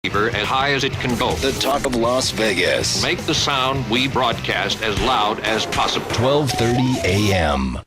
as high as it can go. The talk of Las Vegas. Make the sound we broadcast as loud as possible. 12:30 a.m.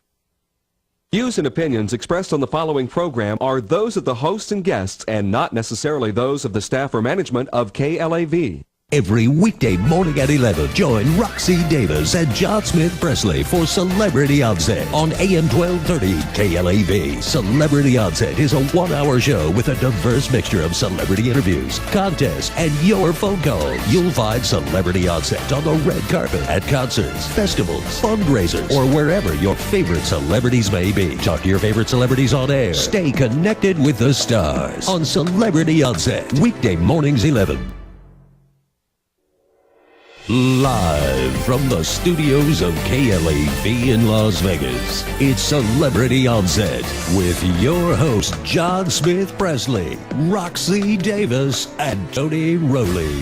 Views and opinions expressed on the following program are those of the hosts and guests and not necessarily those of the staff or management of KLAV. Every weekday morning at 11, join Roxy Davis and John Smith Presley for Celebrity Onset on AM 1230 KLAV. Celebrity Onset is a one-hour show with a diverse mixture of celebrity interviews, contests, and your phone calls. You'll find Celebrity Onset on the red carpet, at concerts, festivals, fundraisers, or wherever your favorite celebrities may be. Talk to your favorite celebrities on air. Stay connected with the stars on Celebrity Onset, weekday mornings 11. Live from the studios of KLAV in Las Vegas, it's Celebrity Onset with your host, John Smith Presley, Roxy Davis, and Tony Rowley.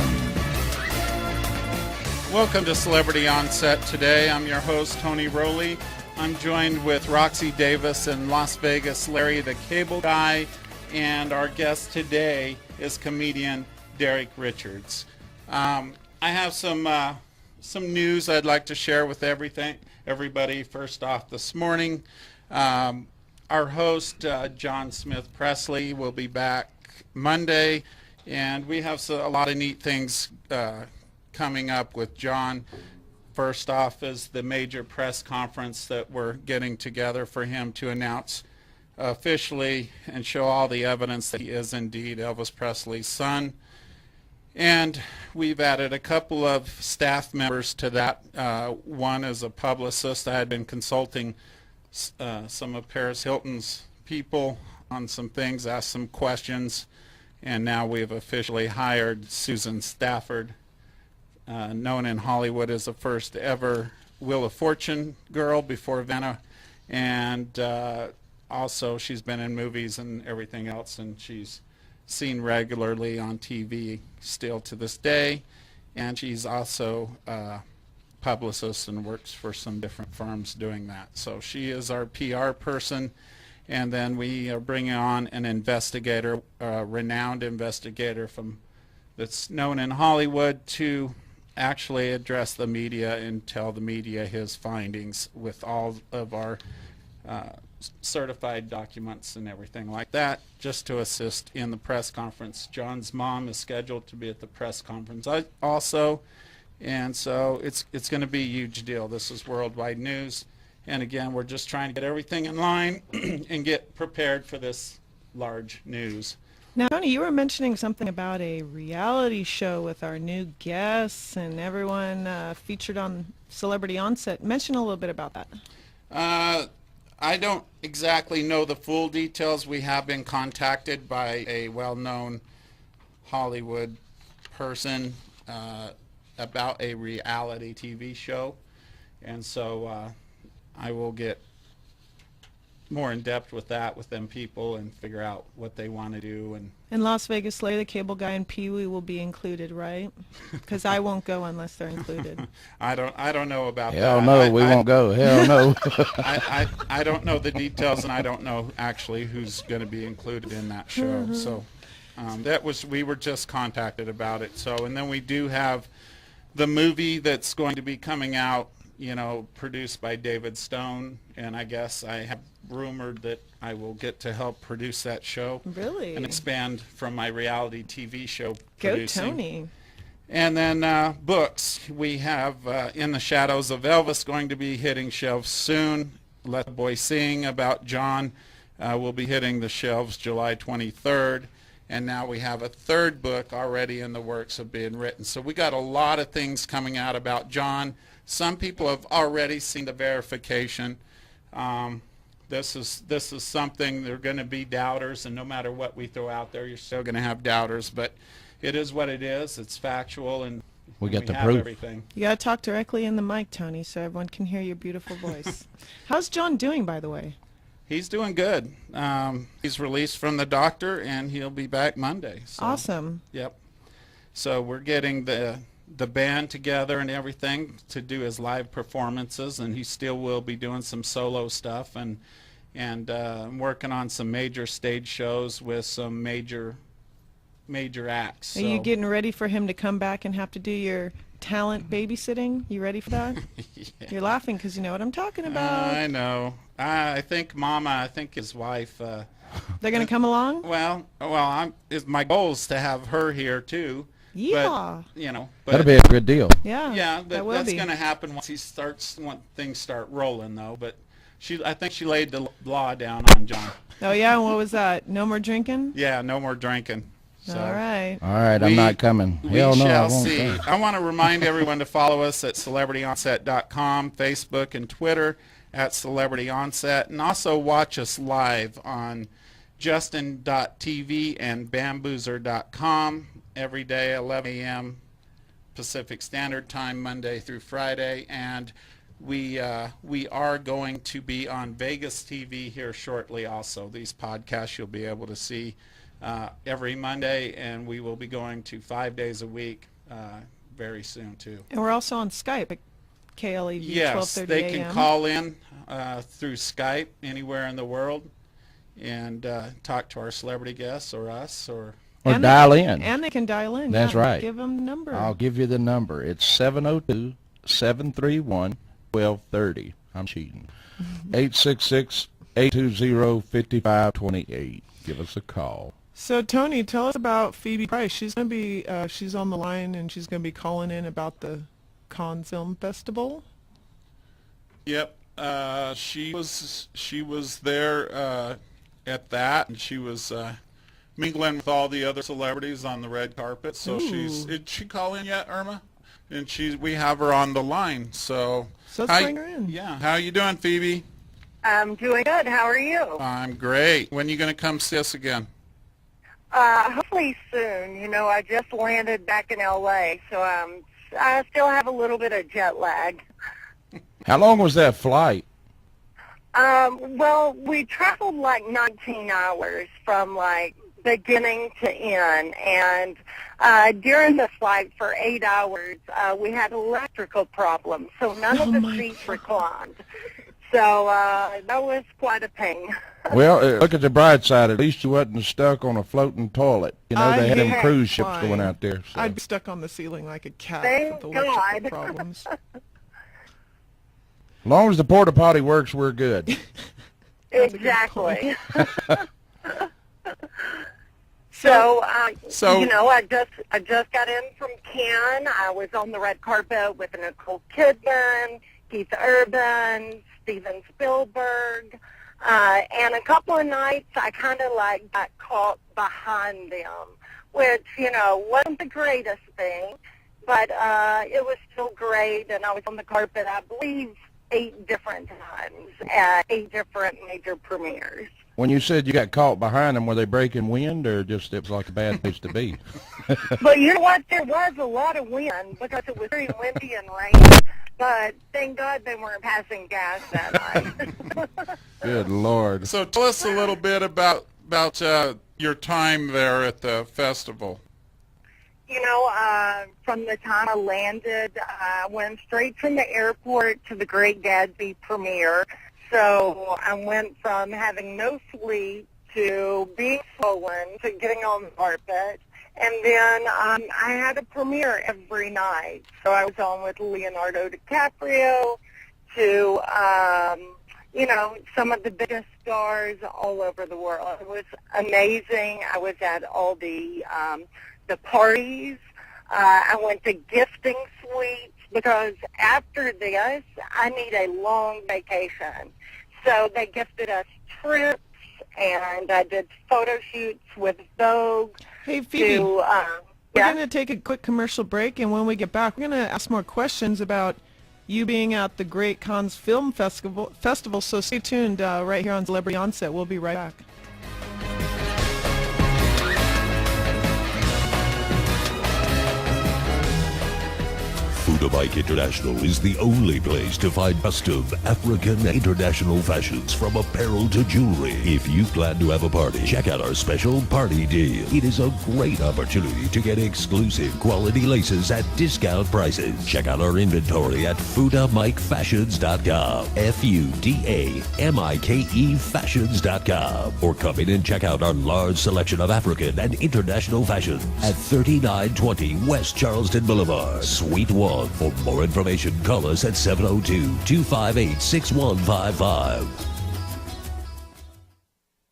Welcome to Celebrity Onset today. I'm your host, Tony Rowley. I'm joined with Roxy Davis and Las Vegas, Larry the Cable Guy, and our guest today is comedian Derek Richards. I have some news I'd like to share with everybody. First off, this morning, our host, John Smith Presley, will be back Monday, and we have a lot of neat things coming up with John. First off is the major press conference that we're getting together for him to announce officially and show all the evidence that he is indeed Elvis Presley's son. And we've added a couple of staff members to that. One is a publicist. I had been consulting some of Paris Hilton's people on some things, asked some questions, and now we've officially hired Susan Stafford, known in Hollywood as the first ever Wheel of Fortune girl before Vanna, and also she's been in movies and everything else, and she's seen regularly on TV still to this day, and she's also a publicist and works for some different firms doing that. So she is our PR person, and then we are bringing on an investigator, a renowned investigator that's known in Hollywood to actually address the media and tell the media his findings with all of our certified documents and everything like that, just to assist in the press conference. John's mom is scheduled to be at the press conference also, and so it's going to be a huge deal. This is worldwide news, and again, we're just trying to get everything in line and get prepared for this large news. Now, Tony, you were mentioning something about a reality show with our new guests and everyone featured on Celebrity Onset. Mention a little bit about that. I don't exactly know the full details. We have been contacted by a well-known Hollywood person about a reality TV show, and so I will get more in depth with that with them people and figure out what they want to do. And Las Vegas, Larry the Cable Guy and Pee Wee will be included, right? Because I won't go unless they're included. I don't know about Hell that. no, we won't go. Hell no. I don't know the details, and I don't know actually who's going to be included in that show. Mm-hmm. So we were just contacted about it. So, and then we do have the movie that's going to be coming out, produced by David Stone, and I guess I have rumored that I will get to help produce that show. Really? And expand from my reality TV show Go producing. Tony. And then books. We have In the Shadows of Elvis going to be hitting shelves soon. Let the Boy Sing about John will be hitting the shelves July 23rd. And now we have a third book already in the works of being written. So we got a lot of things coming out about John. Some people have already seen the verification. This is something, there are going to be doubters, and no matter what we throw out there, you're still going to have doubters. But it is what it is. It's factual, and we got the have proof. Everything. You got to talk directly in the mic, Tony, so everyone can hear your beautiful voice. How's John doing, by the way? He's doing good. He's released from the doctor, and he'll be back Monday. So, awesome. Yep. So we're getting the band together and everything to do his live performances, and he still will be doing some solo stuff, and I'm working on some major stage shows with some major major acts. Are you getting ready for him to come back and have to do your talent babysitting? You ready for that? Yeah. You're laughing because you know what I'm talking about. I know. I think his wife. They're going to come along? Well, my goal is to have her here too. Yeah. But That'll be a good deal. Yeah. That's going to happen once things start rolling though. But I think she laid the law down on John. Oh yeah, and what was that? No more drinking? Yeah, no more drinking. So All right. I'm not coming. Hell no, I shall won't see. come. I want to remind everyone to follow us at CelebrityOnset.com, Facebook and Twitter at Celebrity Onset, and also watch us live on Justin.tv and Bamboozer.com every day, 11 a.m. Pacific Standard Time, Monday through Friday, and we are going to be on Vegas TV here shortly also. These podcasts you'll be able to see every Monday, and we will be going to 5 days a week very soon too. And we're also on Skype at KLEV Yes, 12:30 they a.m. can call in through Skype anywhere in the world and talk to our celebrity guests or us Or And dial in. And they can dial in. That's yeah. right. Give them the number. I'll give you the number. It's 702-731-1230. I'm cheating. 866-820-5528. Give us a call. So Tony, tell us about Phoebe Price. She's gonna be she's on the line and she's gonna be calling in about the Cannes Film Festival. Yep, she was there at that, and she was mingling with all the other celebrities on the red carpet. So did she call in yet, Irma? And we have her on the line. So let's bring her in. Yeah, how you doing, Phoebe? I'm doing good. How are you? I'm great. When are you going to come see us again? Hopefully soon. I just landed back in L.A., so I still have a little bit of jet lag. How long was that flight? Well, we traveled like 19 hours from like beginning to end, and during the flight for 8 hours, we had electrical problems, so none of the seats reclined. So that was quite a pain. Well, look at the bright side. At least you wasn't stuck on a floating toilet. They had them cruise ships flying. going out there. So. I'd be stuck on the ceiling like a cat Thank with electrical God. problems. As long as the porta potty works, we're good. Exactly. So I just got in from Cannes. I was on the red carpet with Nicole Kidman, Keith Urban, Steven Spielberg, and a couple of nights I kind of got caught behind them, which, wasn't the greatest thing, but it was still great, and I was on the carpet, I believe, 8 different times at 8 different major premieres. When you said you got caught behind them, were they breaking wind, or just it was like a bad place to be? But you know what? There was a lot of wind because it was very windy and rainy. But thank God they weren't passing gas that night. Good Lord. So tell us a little bit about your time there at the festival. From the time I landed, I went straight from the airport to the Great Gatsby premiere. So I went from having no sleep to being swollen to getting on the carpet. And then I had a premiere every night. So I was on with Leonardo DiCaprio to, some of the biggest stars all over the world. It was amazing. I was at all the parties. I went to gifting suites because after this, I need a long vacation. So they gifted us trips, and I did photo shoots with Vogue. Hey, Phoebe, we're yeah? going to take a quick commercial break, and when we get back, we're going to ask more questions about you being at the Great Cannes Film Festival, so stay tuned right here on Celebrity Onset. We'll be right back. Food Bike International is the only place to find custom African international fashions from apparel to jewelry. If you plan to have a party, check out our special party deal. It is a great opportunity to get exclusive quality laces at discount prices. Check out our inventory at FUDAMIKEFashions.com. FUDAMIKE Fashions.com. Or come in and check out our large selection of African and international fashion at 3920 West Charleston Boulevard, Suite 1. For more information, call us at 702-258-6155.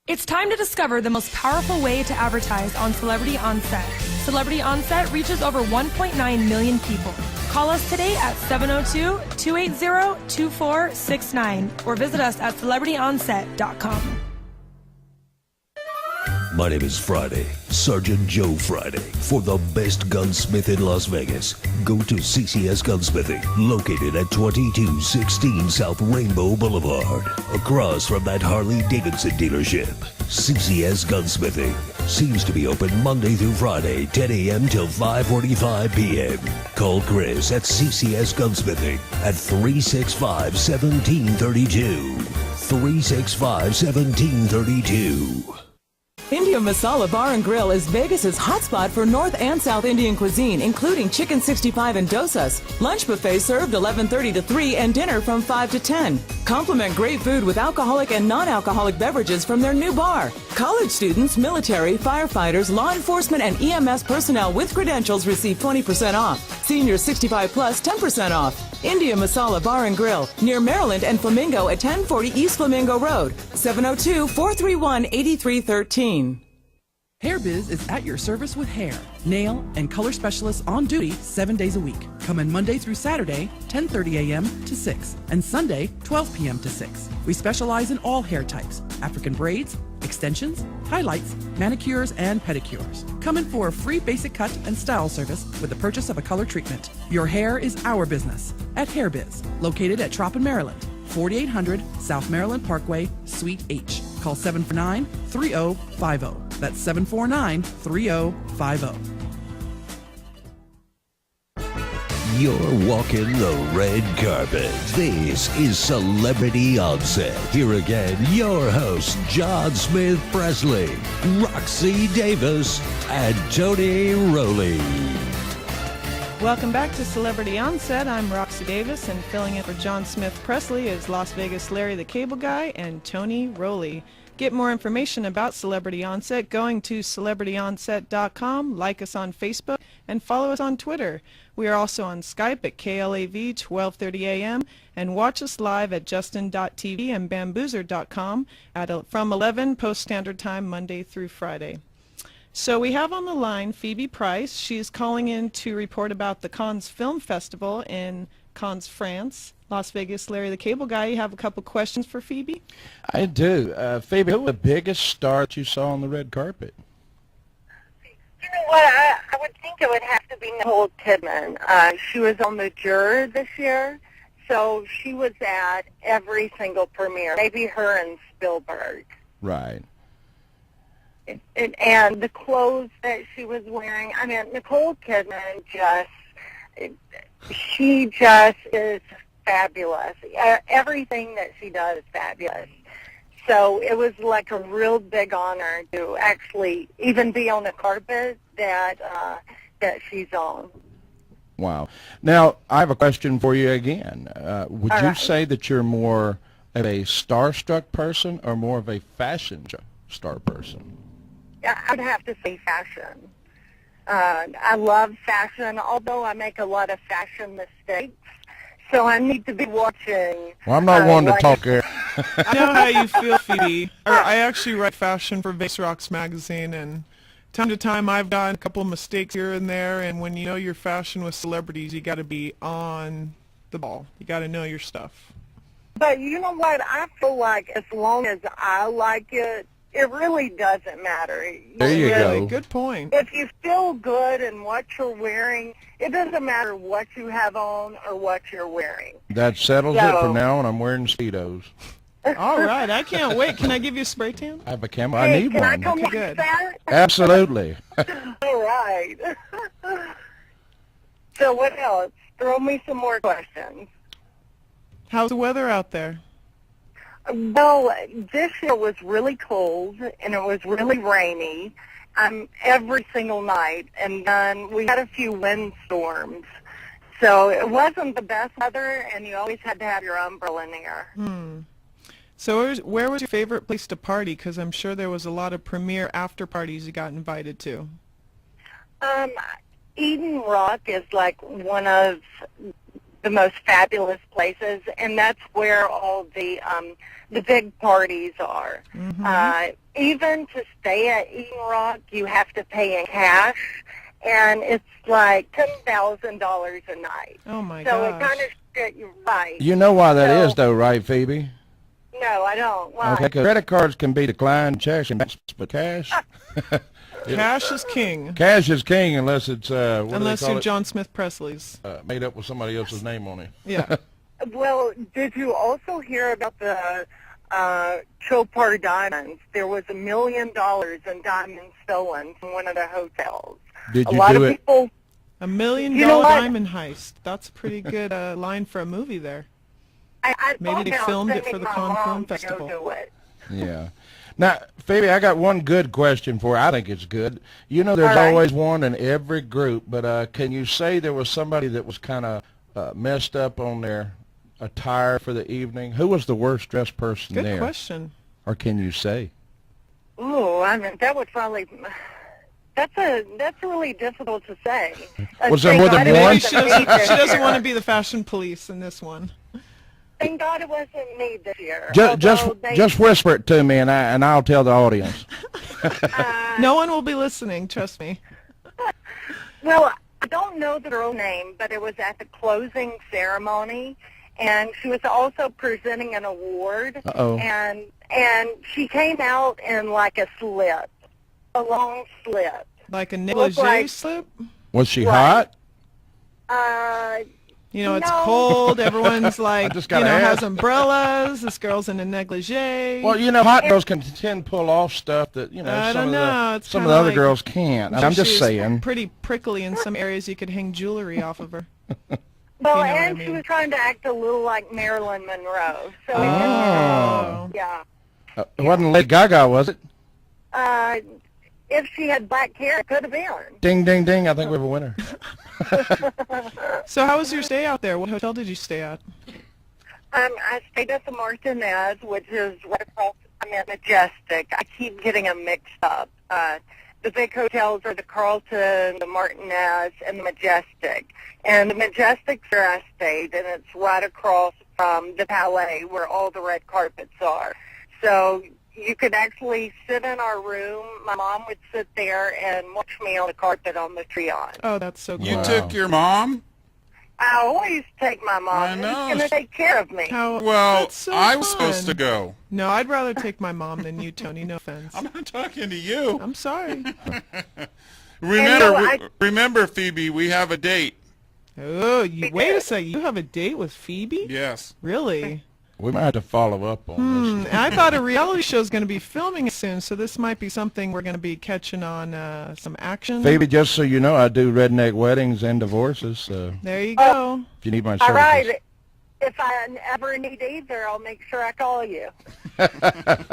It's time to discover the most powerful way to advertise on Celebrity Onset. Celebrity Onset reaches over 1.9 million people. Call us today at 702-280-2469 or visit us at celebrityonset.com. My name is Friday, Sergeant Joe Friday. For the best gunsmith in Las Vegas, go to CCS Gunsmithing, located at 2216 South Rainbow Boulevard, across from that Harley-Davidson dealership. CCS Gunsmithing seems to be open Monday through Friday, 10 a.m. till 5:45 p.m. Call Chris at CCS Gunsmithing at 365-1732. 365-1732. India Masala Bar and Grill is Vegas's hotspot for North and South Indian cuisine, including chicken 65 and dosas. Lunch buffet served 11:30 to 3 and dinner from 5 to 10. Complement great food with alcoholic and non-alcoholic beverages from their new bar. College students, military, firefighters, law enforcement, and EMS personnel with credentials receive 20% off. Seniors 65 plus 10% off. India Masala Bar and Grill, near Maryland and Flamingo at 1040 East Flamingo Road, 702-431-8313. HairBiz is at your service with hair, nail, and color specialists on duty 7 days a week. Come in Monday through Saturday, 10:30 a.m. to 6, and Sunday, 12 p.m. to 6. We specialize in all hair types, African braids, extensions, highlights, manicures, and pedicures. Come in for a free basic cut and style service with the purchase of a color treatment. Your hair is our business at HairBiz, located at Troppin, Maryland, 4800 South Maryland Parkway, Suite H. Call 749-3050. That's 749-3050. You're walking the red carpet. This is Celebrity Onset. Here again, your hosts, John Smith Presley, Roxy Davis, and Tony Rowley. Welcome back to Celebrity Onset. I'm Roxy Davis, and filling in for John Smith Presley is Las Vegas Larry the Cable Guy and Tony Rowley. Get more information about Celebrity Onset going to celebrityonset.com, like us on Facebook, and follow us on Twitter. We are also on Skype at KLAV 1230 AM, and watch us live at justin.tv and bamboozer.com from 11 Post Standard Time, Monday through Friday. So we have on the line Phoebe Price. She is calling in to report about the Cannes Film Festival in Cannes, France. Las Vegas Larry the Cable Guy, you have a couple questions for Phoebe? I do. Phoebe, who was the biggest star that you saw on the red carpet? You know what? I would think it would have to be Nicole Kidman. She was on the juror this year, so she was at every single premiere. Maybe her and Spielberg. Right. And the clothes that she was wearing. I mean, Nicole Kidman she just is fabulous. Everything that she does is fabulous. So it was like a real big honor to actually even be on the carpet that she's on. Wow. Now, I have a question for you again. Would you say that you're more of a starstruck person or more of a fashion star person? I'd have to say fashion. I love fashion, although I make a lot of fashion mistakes. So I need to be watching. Well, I'm not one to talk here. I know how you feel, Phoebe. I actually write fashion for Vegas Rocks magazine, and time to time I've done a couple of mistakes here and there, and when you know your fashion with celebrities, you got to be on the ball. You got to know your stuff. But you know what? I feel like as long as I like it, it really doesn't matter. There you go. Good point. If you feel good in what you're wearing, it doesn't matter what you have on or what you're wearing. That settles it for now, and I'm wearing Speedos. All right, I can't wait. Can I give you a spray tan? I have a camera. I need can one. I come watch that? Absolutely. All right. So what else? Throw me some more questions. How's the weather out there? Well, this year was really cold, and it was really rainy every single night, and then we had a few windstorms. So it wasn't the best weather, and you always had to have your umbrella near. So where was your favorite place to party? Because I'm sure there was a lot of premier after parties you got invited to. Eden Rock is like one of the most fabulous places, and that's where all the big parties are. Even to stay at Eden Rock, you have to pay in cash, and it's like $10,000 a night. Oh my So gosh. it kind of you're right. You know why that is, though, right, Phoebe? No, I don't. Why? Okay, 'cause credit cards can be declined, checks, and but cash. Cash is king. Cash is king unless it's Unless you're John Smith Presley's. Made up with somebody else's name on it. Yeah. Well, did you also hear about the Chopar diamonds? There was $1 million in diamonds stolen from one of the hotels. Did A you lot do of it? people. $1 million You know what? diamond heist. That's a pretty good line for a movie there. I Maybe thought they about filmed it sending for the my Cannes mom Film to go Festival. do it. Yeah. Now, Phoebe, I got one good question for you. I think it's good. You know there's All right. always one in every group, but can you say there was somebody that was kind of messed up on their attire for the evening? Who was the worst dressed person Good there? question. Or can you say? Ooh, I mean, that would probably. That's really difficult to say. Was there Thank more God than it one? wasn't She me doesn't, this she doesn't year. want to be the fashion police in this one. Thank God it wasn't me this year. Just Although they- just whisper it to me, and I'll tell the audience. No one will be listening, trust me. Well, I don't know the girl name, but it was at the closing ceremony, and she was also presenting an award. Uh-oh. And she came out in like a slip, a long slip. Like a Looked negligee like- slip? Was she Right. hot? You know, it's No. cold. Everyone's like, just you know, gotta has ask. umbrellas. This girl's in a negligee. Well, you know, hot girls can tend to pull off stuff that, you know, I some don't of know. the It's some of kinda the other like- girls can't. I'm just She's saying. pretty prickly in some areas. You could hang jewelry off of her. Well, You know what I and she mean. was trying to act a little like Marilyn Monroe. So Oh. yeah. It wasn't Lady Gaga, was it? If she had black hair, it could have been. Ding, ding, ding. I think we have a winner. So how was your stay out there? What hotel did you stay at? I stayed at the Martinez, which is right across, Majestic. I keep getting them mixed up. The big hotels are the Carlton, the Martinez, and the Majestic. And the Majestic's where I stayed, and it's right across from the Palais where all the red carpets are. So you could actually sit in our room. My mom would sit there and watch me on the carpet on the Trion. Oh, that's so cool. You took your mom? I always take my mom. I know. Who's going to take care of me? How, Well, that's so I was fun. supposed to go. No, I'd rather take my mom than you, Tony. No offense. I'm not talking to you. I'm sorry. Remember, Phoebe, we have a date. Oh, wait a second. You have a date with Phoebe? Yes. Really? We might have to follow up on this. I thought a reality show is going to be filming it soon, so this might be something we're going to be catching on some action. Phoebe, just so you know, I do redneck weddings and divorces. So There you go. if you need my All services. right. If I ever need either, I'll make sure I call you.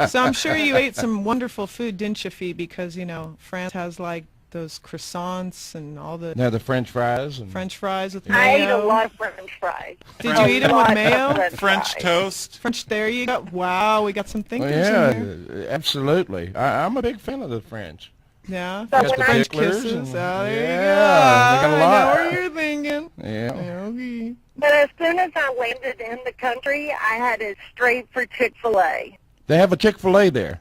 So I'm sure you ate some wonderful food, didn't you, Phoebe? Because, you know, France has like those croissants and all the Now the French fries. And French fries with mayo. I ate a lot of French fries. Did you eat them with mayo? French toast. French, there you go. Wow, we got some Oh, thinkers yeah, in here. absolutely. I'm a big fan of the French. Yeah, So French when I- French picklers kisses. and- Oh, there you yeah, go. they got a I lot. know where you're thinking. Yeah. Okay. But as soon as I landed in the country, I headed straight for Chick-fil-A. They have a Chick-fil-A there.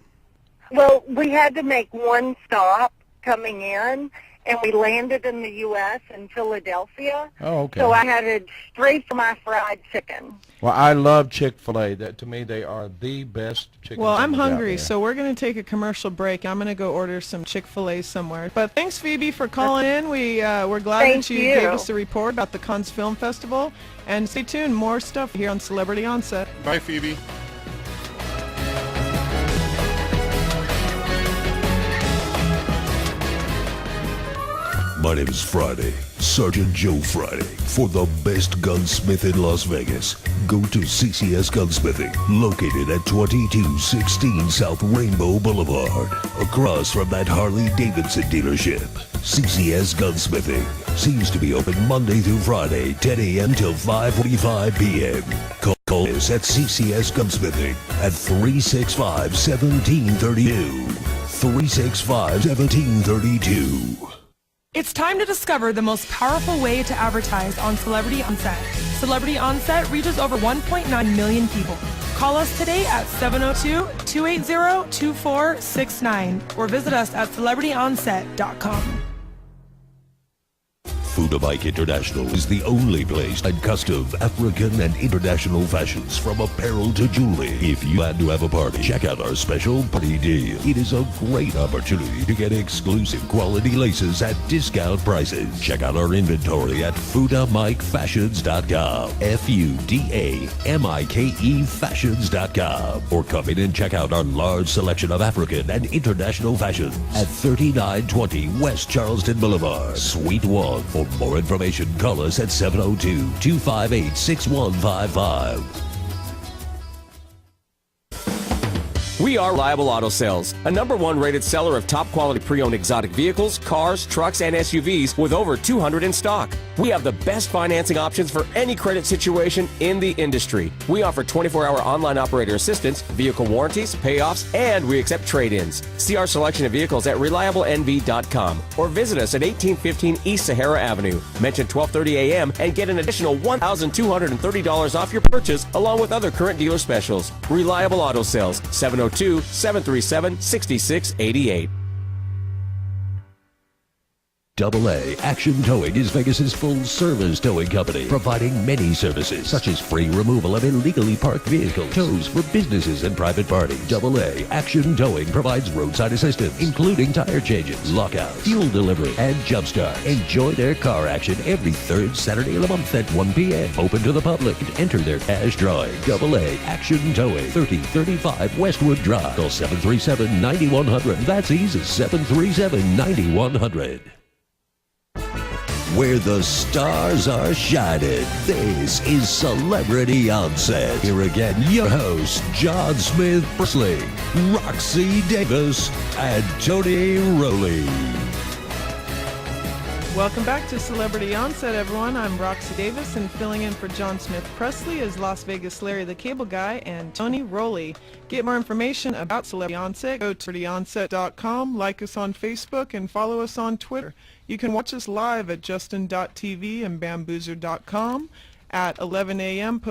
Well, we had to make one stop coming in, and we landed in the U.S. in Philadelphia. Oh, okay. So I headed straight for my fried chicken. Well, I love Chick-fil-A. That to me, they are the best chicken. Well, I'm sandwich out hungry, there. so we're going to take a commercial break. I'm going to go order some Chick-fil-A somewhere. But thanks, Phoebe, for calling in. We're glad Thank that you you. gave us a report about the Cannes Film Festival. And stay tuned, more stuff here on Celebrity Onset. Bye, Phoebe. My name is Friday, Sergeant Joe Friday. For the best gunsmith in Las Vegas, go to CCS Gunsmithing, located at 2216 South Rainbow Boulevard, across from that Harley-Davidson dealership. CCS Gunsmithing seems to be open Monday through Friday, 10 a.m. till 5:45 p.m. Call us at CCS Gunsmithing at 365-1732. 365-1732. It's time to discover the most powerful way to advertise on Celebrity Onset. Celebrity Onset reaches over 1.9 million people. Call us today at 702-280-2469 or visit us at celebrityonset.com. Fuda Bike International is the only place at custom African and international fashions from apparel to jewelry. If you plan to have a party, check out our special party deal. It is a great opportunity to get exclusive quality laces at discount prices. Check out our inventory at FudaMikeFashions.com. FUDAMIKE Fashions.com. Or come in and check out our large selection of African and international fashions at 3920 West Charleston Boulevard, Suite 1. For more information, call us at 702-258-6155. We are Reliable Auto Sales, a #1 rated seller of top quality pre-owned exotic vehicles, cars, trucks, and SUVs with over 200 in stock. We have the best financing options for any credit situation in the industry. We offer 24-hour online operator assistance, vehicle warranties, payoffs, and we accept trade-ins. See our selection of vehicles at ReliableNV.com or visit us at 1815 East Sahara Avenue. Mention 12:30 a.m. and get an additional $1,230 off your purchase along with other current dealer specials. Reliable Auto Sales, 702-737-6688. AA Action Towing is Vegas's full-service towing company, providing many services, such as free removal of illegally parked vehicles, tows for businesses and private parties. AA Action Towing provides roadside assistance, including tire changes, lockouts, fuel delivery, and jumpstart. Enjoy their car action every third Saturday of the month at 1 p.m. Open to the public and enter their cash drawing. AA Action Towing, 3035 Westwood Drive. Call 737-9100. That's easy, 737-9100. Where the stars are shining. This is Celebrity Onset. Here again, your hosts, John Smith Presley, Roxy Davis, and Tony Rowley. Welcome back to Celebrity Onset, everyone. I'm Roxy Davis, and filling in for John Smith Presley is Las Vegas Larry the Cable Guy and Tony Rowley. Get more information about Celebrity Onset, go to celebrityonset.com, like us on Facebook, and follow us on Twitter. You can watch us live at justin.tv and bamboozer.com at 11 a.m.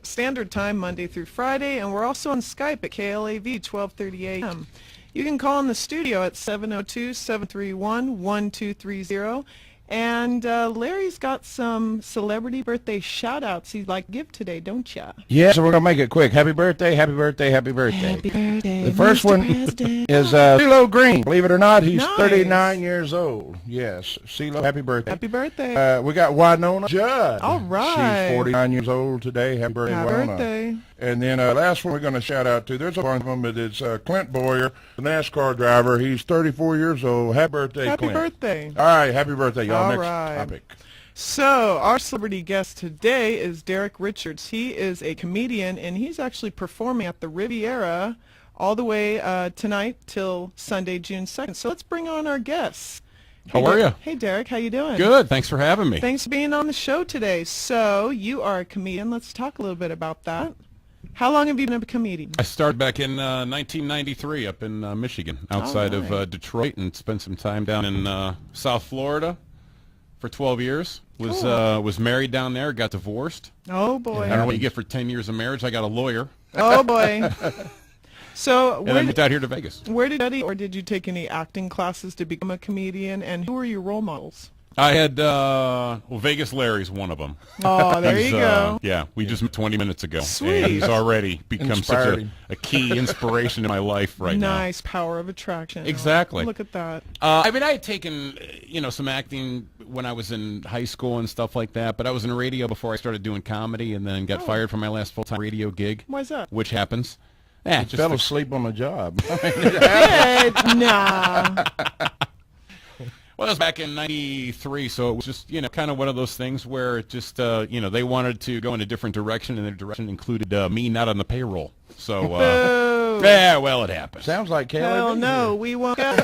Standard Time, Monday through Friday, and we're also on Skype at KLAV, 12:30 a.m. You can call in the studio at 702-731-1230. And Larry's got some celebrity birthday shout-outs he'd like to give today, don't ya? Yeah, so we're going to make it quick. Happy birthday, happy birthday, happy birthday. Happy birthday, The first Mr. one President. is CeeLo Green. Believe it or not, he's Nice. 39 years old. Yes, CeeLo, happy birthday. Happy birthday. We got Winona Judd. All right. She's 49 years old today. Happy birthday, Happy Winona. birthday. And then last one we're going to shout out to, there's a bunch of them, but it's Clint Boyer, the NASCAR driver. He's 34 years old. Happy birthday, Happy Clint. birthday. All right, happy birthday, y'all. All Next right. topic. So our celebrity guest today is Derek Richards. He is a comedian, and he's actually performing at the Riviera all the way tonight till Sunday, June 2nd. So let's bring on our guests. How are you? Hey, Derek. How you doing? Good. Thanks for having me. Thanks for being on the show today. So you are a comedian. Let's talk a little bit about that. How long have you been a comedian? I started back in 1993 up in Michigan, outside of Detroit, and spent some time down in South Florida for 12 years. Was married down there, got divorced. Oh, boy. I don't know what you get for 10 years of marriage. I got a lawyer. Oh, boy. So and I moved out here to Vegas. Where did you study, or did you take any acting classes to become a comedian, and who were your role models? I had, Vegas Larry's one of them. Oh, there you go. Yeah, we just met 20 minutes ago. Sweet. And he's already become such Inspiring. a key inspiration in my life right now. Nice power of attraction. Exactly. Look at that. I mean, I had taken, some acting when I was in high school and stuff like that, but I was in radio before I started doing comedy and then got fired from my last full-time radio gig. Why's that? Which happens. Just fell asleep on the job. Nah. Well, it was back in '93, so it was just, kind of one of those things where it just, they wanted to go in a different direction, and their direction included me not on the payroll. So, yeah, well, it happened. Sounds like KLAV. Hell no, we won't go.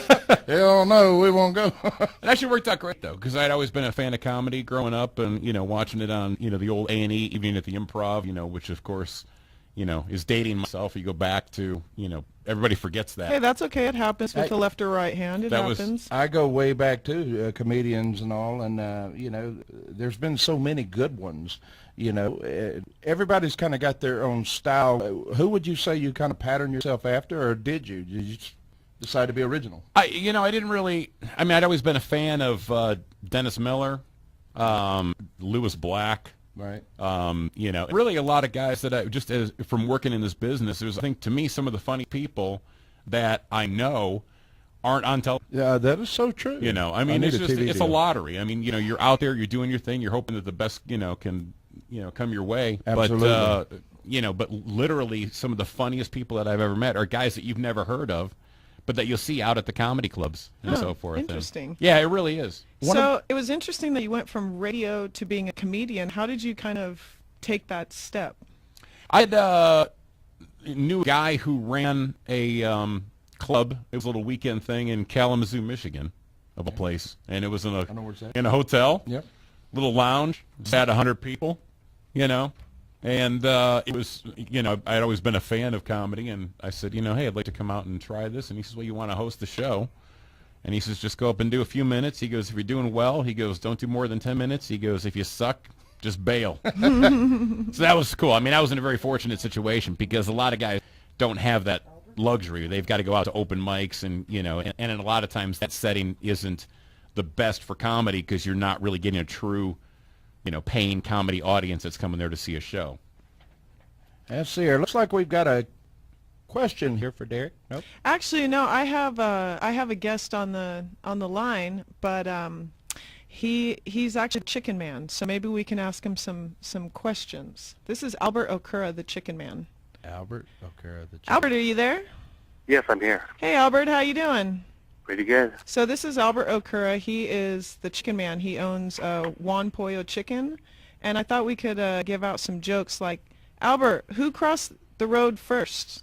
Hell no, we won't go. It actually worked out great, though, because I'd always been a fan of comedy growing up and, watching it on, the old A&E, Evening at the Improv, which, of course, is dating myself. You go back to, everybody forgets that. Hey, that's okay. It happens with the left or right hand. It happens. I go way back, too, comedians and all, and, there's been so many good ones. Everybody's kind of got their own style. Who would you say you kind of pattern yourself after, or did you? Did you decide to be original? I didn't really. I mean, I'd always been a fan of Dennis Miller, Lewis Black. Right. Really a lot of guys that I just from working in this business. There's, I think, to me, some of the funny people that I know aren't on television. Yeah, that is so true. I mean, it's a lottery. I mean, you're out there, you're doing your thing, you're hoping that the best, can, come your way. Absolutely. But literally some of the funniest people that I've ever met are guys that you've never heard of, but that you'll see out at the comedy clubs and so forth. Interesting. Yeah, it really is. So it was interesting that you went from radio to being a comedian. How did you kind of take that step? I knew a guy who ran a club. It was a little weekend thing in Kalamazoo, Michigan, of a place, and it was in a hotel. Yep. Little lounge. It had 100 people. And it was, I'd always been a fan of comedy, and I said, hey, I'd like to come out and try this. And he says, well, you want to host the show? And he says, just go up and do a few minutes. He goes, if you're doing well, he goes, don't do more than 10 minutes. He goes, if you suck, just bail. So that was cool. I mean, I was in a very fortunate situation because a lot of guys don't have that luxury. They've got to go out to open mics, and, and a lot of times that setting isn't the best for comedy because you're not really getting a true paying comedy audience that's coming there to see a show. Let's see here. Looks like we've got a question here for Derek. Nope. Actually, no. I have a guest on the line, but he's actually a chicken man. So maybe we can ask him some questions. This is Albert Okura, the chicken man. Albert Okura, the chicken. Albert, are you there? Yes, I'm here. Hey, Albert. How you doing? Pretty good. So this is Albert Okura. He is the chicken man. He owns Juan Pollo Chicken, and I thought we could give out some jokes like, Albert, who crossed the road first?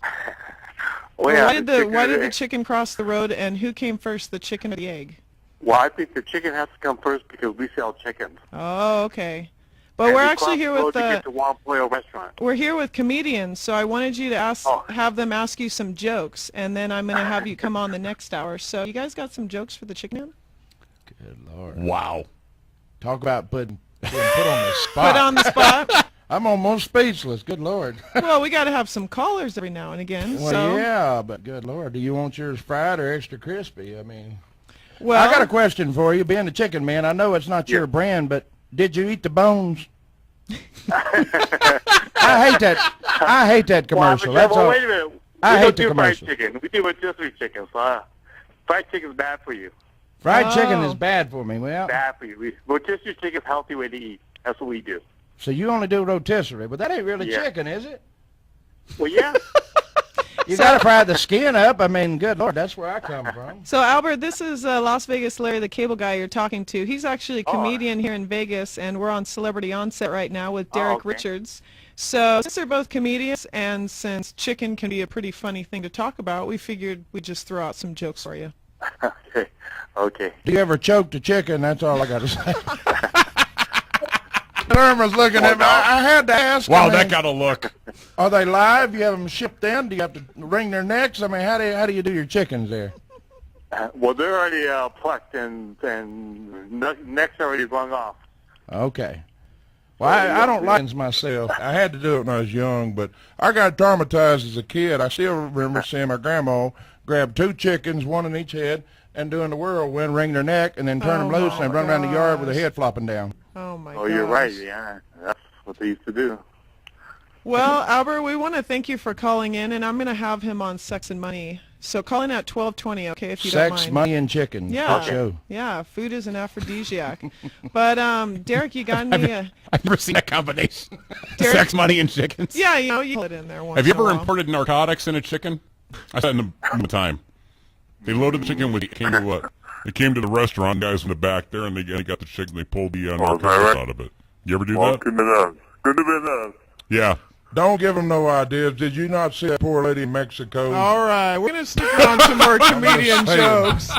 Why did the chicken cross the road, and who came first, the chicken or the egg? Well, I think the chicken has to come first because we sell chickens. Oh, okay. But we're actually here with the Juan Pollo restaurant. We're here with comedians, so I wanted you to have them ask you some jokes, and then I'm going to have you come on the next hour. So you guys got some jokes for the chicken man? Good Lord. Wow. Talk about put on the spot. Put on the spot. I'm almost speechless. Good Lord. Well, we got to have some callers every now and again. Well, yeah, but good Lord. Do you want yours fried or extra crispy? I mean, well, I got a question for you. Being the chicken man, I know it's not your brand, but did you eat the bones? I hate that commercial. Well, wait a minute. I hate the commercial. Fried chicken. We do rotisserie chicken, so fried chicken is bad for you. Fried chicken is bad for me. Well, bad for you. Rotisserie chicken is a healthy way to eat. That's what we do. So you only do rotisserie, but that ain't really chicken, is it? Well, yeah. You got to fry the skin up. I mean, good Lord, that's where I come from. So, Albert, this is Las Vegas Larry, the cable guy you're talking to. He's actually a comedian here in Vegas, and we're on Celebrity Onset right now with Derek Richards. So, since they're both comedians, and since chicken can be a pretty funny thing to talk about, we figured we'd just throw out some jokes for you. Okay. Do you ever choke the chicken? That's all I got to say. Irma's looking at me. I had to ask. Wow, that got a look. Are they live? You have them shipped in? Do you have to wring their necks? I mean, how do you do your chickens there? Well, they're already plucked and necks already wrung off. Okay. Well, I don't like myself. I had to do it when I was young, but I got traumatized as a kid. I still remember seeing my grandma grab 2 chickens, one in each head, and doing the whirlwind, wring their neck, and then turn them loose and run around the yard with their head flopping down. Oh, my God. Oh, you're right. Yeah, that's what they used to do. Well, Albert, we want to thank you for calling in, and I'm going to have him on Sex and Money. So call in at 12:20, okay, if you don't mind. Sex, Money, and Chicken. Yeah. Show. Yeah, food is an aphrodisiac. But, Derek, you got any... I've never seen that combination. Sex, money, and chickens. Yeah, you put it in there once. Have you ever imported narcotics in a chicken? I said in the time. They loaded the chicken with, came to what? They came to the restaurant, guys in the back there, and they got the chicken. They pulled the is narcotics that right? out of it. You ever do Well, that? good to know. Good to know. Yeah. Don't give them no ideas. Did you not see that poor lady in Mexico? All right, we're going to stick around some more comedian jokes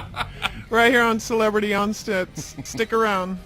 right here on Celebrity Onset. Stick around.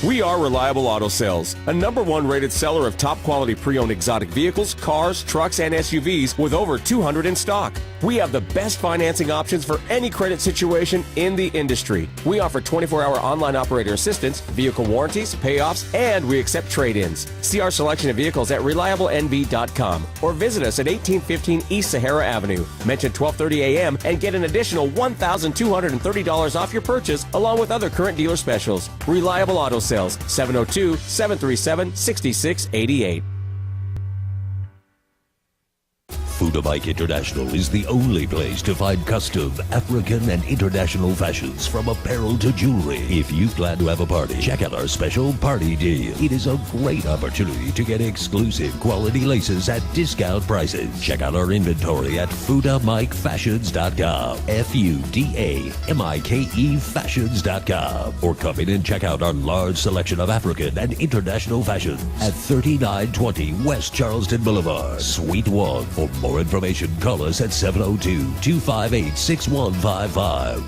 We are Reliable Auto Sales, a #1 rated seller of top quality pre-owned exotic vehicles, cars, trucks, and SUVs with over 200 in stock. We have the best financing options for any credit situation in the industry. We offer 24-hour online operator assistance, vehicle warranties, payoffs, and we accept trade-ins. See our selection of vehicles at ReliableNV.com or visit us at 1815 East Sahara Avenue. Mention 12:30 a.m. and get an additional $1,230 off your purchase along with other current dealer specials. Reliable Auto Sales, 702-737-6688. Fuda Bike International is the only place to find custom, African, and international fashions from apparel to jewelry. If you plan to have a party, check out our special party deal. It is a great opportunity to get exclusive quality laces at discount prices. Check out our inventory at FudaMikeFashions.com, FudaMike Fashions.com, or come in and check out our large selection of African and international fashion at 3920 West Charleston Boulevard, Suite 1. For more information, call us at 702-258-6155.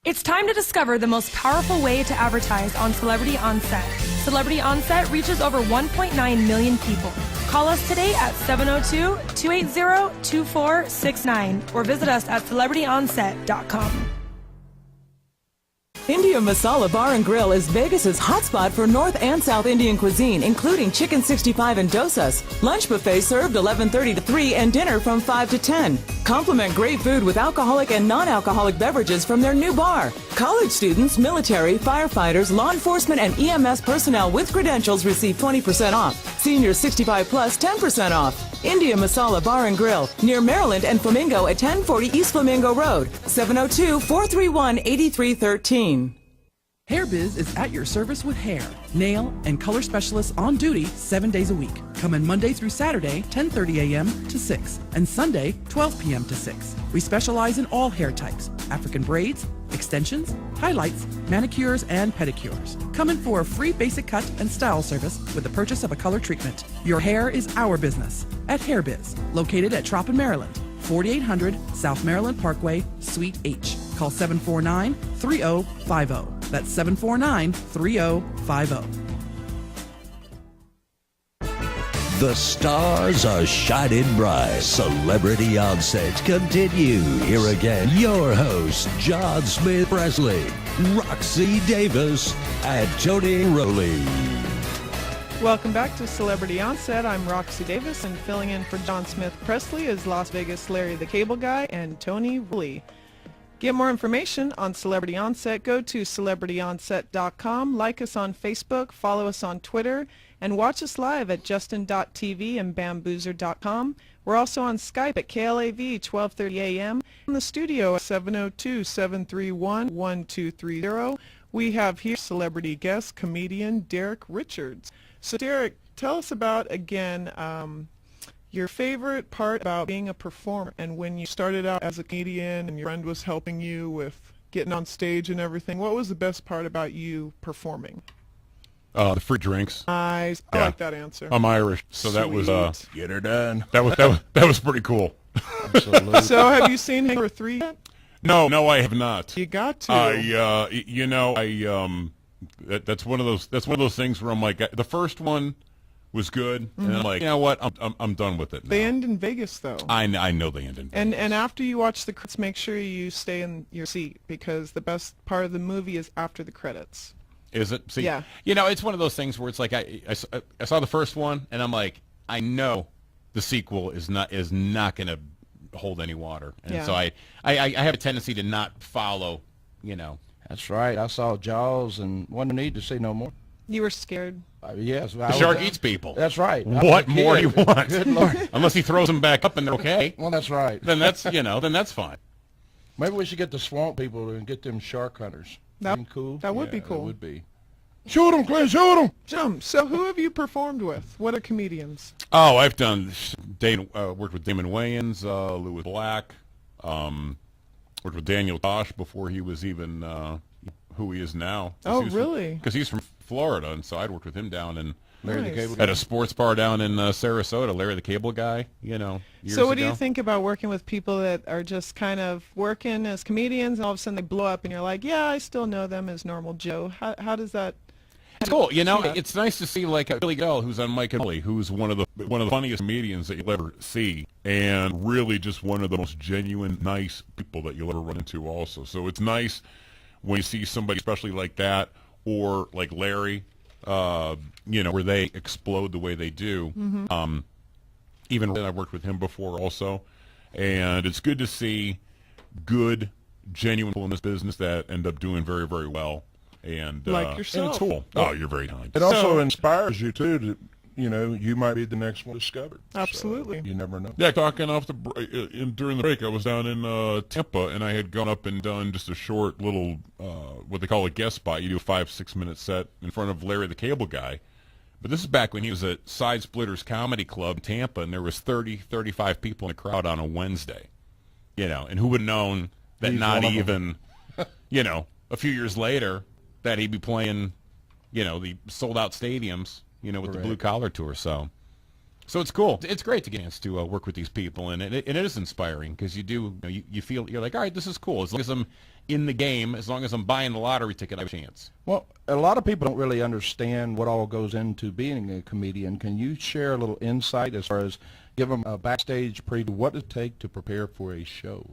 It's time to discover the most powerful way to advertise on Celebrity Onset. Celebrity Onset reaches over 1.9 million people. Call us today at 702-280-2469 or visit us at celebrityonset.com. India Masala Bar and Grill is Vegas's hotspot for North and South Indian cuisine, including chicken 65 and dosas. Lunch buffet served 11:30 to 3 and dinner from 5 to 10. Complement great food with alcoholic and non-alcoholic beverages from their new bar. College students, military, firefighters, law enforcement, and EMS personnel with credentials receive 20% off. Seniors 65 plus 10% off. India Masala Bar and Grill, near Maryland and Flamingo at 1040 East Flamingo Road, 702-431-8313. HairBiz is at your service with hair, nail, and color specialists on duty 7 days a week. Come in Monday through Saturday, 10:30 a.m. to 6, and Sunday, 12 p.m. to 6. We specialize in all hair types, African braids, extensions, highlights, manicures, and pedicures. Come in for a free basic cut and style service with the purchase of a color treatment. Your hair is our business at HairBiz, located at Troppin, Maryland, 4800 South Maryland Parkway, Suite H. Call 749-3050. That's 749-3050. The stars are shining bright. Celebrity Onset continue. Here again, your hosts, John Smith Presley, Roxy Davis, and Tony Rowley. Welcome back to Celebrity Onset. I'm Roxy Davis, and filling in for John Smith Presley is Las Vegas Larry the Cable Guy and Tony Rowley. Get more information on Celebrity Onset. Go to celebrityonset.com, like us on Facebook, follow us on Twitter, and watch us live at justin.tv and bamboozer.com. We're also on Skype at KLAV 12:30 a.m. In the studio at 702-731-1230. We have here celebrity guest comedian Derek Richards. So Derek, tell us about, again, your favorite part about being a performer, and when you started out as a comedian and your friend was helping you with getting on stage and everything, what was the best part about you performing? The free drinks. I like that answer. I'm Irish, so that was get her done. That was pretty cool. Absolutely. So have you seen Hangover 3 yet? No, I have not. You got to. That's one of those things where I'm like, the first one was good, and I'm like, you know what? I'm done with it now. They end in Vegas, though. I know they end in Vegas. And after you watch the credits, make sure you stay in your seat, because the best part of the movie is after the credits. Is it? See, yeah. It's one of those things where it's like I saw the first one, and I'm like, I know the sequel is not going to hold any water, and so I have a tendency to not follow. That's right. I saw Jaws and wasn't need to see no more. You were scared. Yes. The shark eats people. That's right. What more do you want? Good Lord. Unless he throws them back up and they're okay. Well, that's right. Then that's fine. Maybe we should get the swamp people and get them shark hunters. That'd cool. That would be cool. That would be. Shoot him, Clint, shoot him. So who have you performed with? What are comedians? Oh, I've done worked with Damon Wayans, Louis Black, worked with Daniel Tosh before he was even who he is now. Oh, really? Because he's from Florida, and so I'd worked with him down in Larry the Cable at a sports bar down in Sarasota. Larry the Cable Guy, years So what ago. do you think about working with people that are just kind of working as comedians, and all of a sudden they blow up, and you're like, yeah, I still know them as normal Joe. How does that? It's cool, It's nice to see like a Billy Gull who's on Mike and Molly, who's one of the funniest comedians that you'll ever see, and really just one of the most genuine, nice people that you'll ever run into. Also, so it's nice when you see somebody, especially like that, or like Larry, where they explode the way they do. Mm-hmm. Even I've worked with him before also, and it's good to see good, genuine people in this business that end up doing very, very well. And like yourself. And it's cool. Oh, you're very kind. It also inspires you too to, you might be the next one discovered. Absolutely. So you never know. Yeah, talking off during the break, I was down in Tampa, and I had gone up and done just a short little, what they call a guest spot. You do a 5-6 minute set in front of Larry the Cable Guy. But this is back when he was at Side Splitters Comedy Club in Tampa, and there was 35 people in the crowd on a Wednesday. And who would have known that not even, a few years later, that he'd be playing, the sold-out stadiums, with the Blue Collar Tour. So it's cool. It's great to get a chance to work with these people, and it is inspiring because you feel you're like, all right, this is cool. As long as I'm in the game, as long as I'm buying the lottery ticket, I have a chance. Well, a lot of people don't really understand what all goes into being a comedian. Can you share a little insight as far as give them a backstage preview, what it takes to prepare for a show?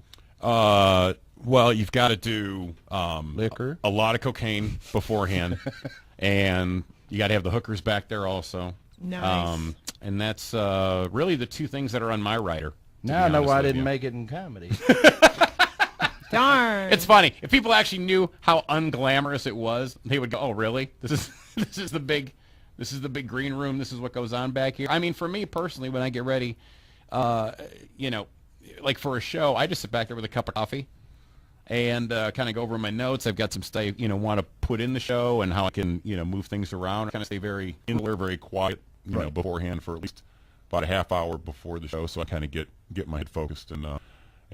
Well, you've got to do liquor, a lot of cocaine beforehand, and you got to have the hookers back there also. Nice. And that's really the two things that are on my rider. Now I know why I didn't make it in comedy. Darn. It's funny. If people actually knew how unglamorous it was, they would go, "Oh, really? This is the big green room. This is what goes on back here." I mean, for me personally, when I get ready, like for a show, I just sit back there with a cup of coffee and kind of go over my notes. I've got some stuff, want to put in the show and how I can, move things around. I kind of stay very insular, very quiet, beforehand for at least about a half hour before the show, so I kind of get my head focused and.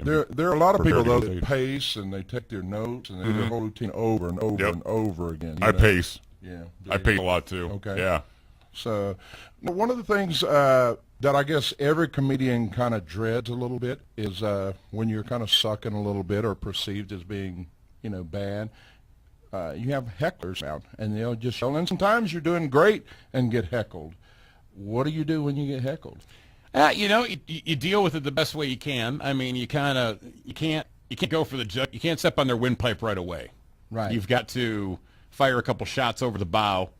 There are a lot of people though that pace and they take their notes and they do the whole routine over and over and over again. I pace. Yeah, I pace a lot too. Okay. Yeah. So one of the things that I guess every comedian kind of dreads a little bit is when you're kind of sucking a little bit or perceived as being, bad. You have hecklers out and they'll just yell. And sometimes you're doing great and get heckled. What do you do when you get heckled? You deal with it the best way you can. I mean, you can't go for the joke. You can't step on their windpipe right away. Right. You've got to fire a couple shots over the bow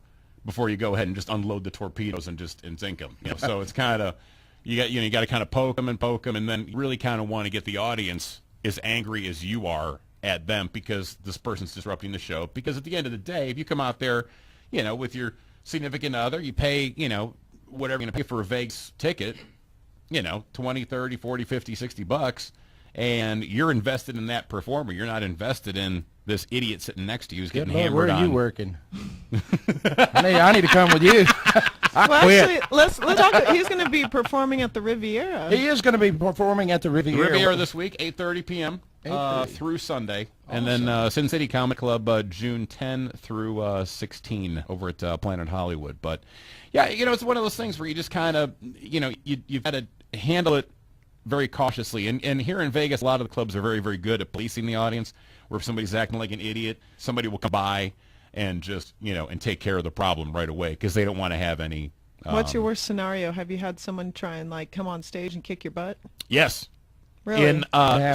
before you go ahead and just unload the torpedoes and sink them. So it's kind of you got to kind of poke them, and then you really kind of want to get the audience as angry as you are at them because this person's disrupting the show. Because at the end of the day, if you come out there, with your significant other, you pay, whatever you're going to pay for a Vegas ticket. 20, 30, 40, 50, 60 bucks, and you're invested in that performer. You're not invested in this idiot sitting next to you who's getting hammered where on. Where are you working? I need to come with you. Actually, let's talk. He's going to be performing at the Riviera. He is going to be performing at the Riviera. The Riviera this week, 8:30 p.m. Through Sunday. Awesome. And then Sin City Comic Club June 10 through 16 over at Planet Hollywood. But, yeah, it's one of those things where you just kind of, you've got to handle it very cautiously. And here in Vegas, a lot of the clubs are very, very good at policing the audience, where if somebody's acting like an idiot, somebody will come by and just, and take care of the problem right away because they don't want to have any. What's your worst scenario? Have you had someone try and, come on stage and kick your butt? Yes. Really? In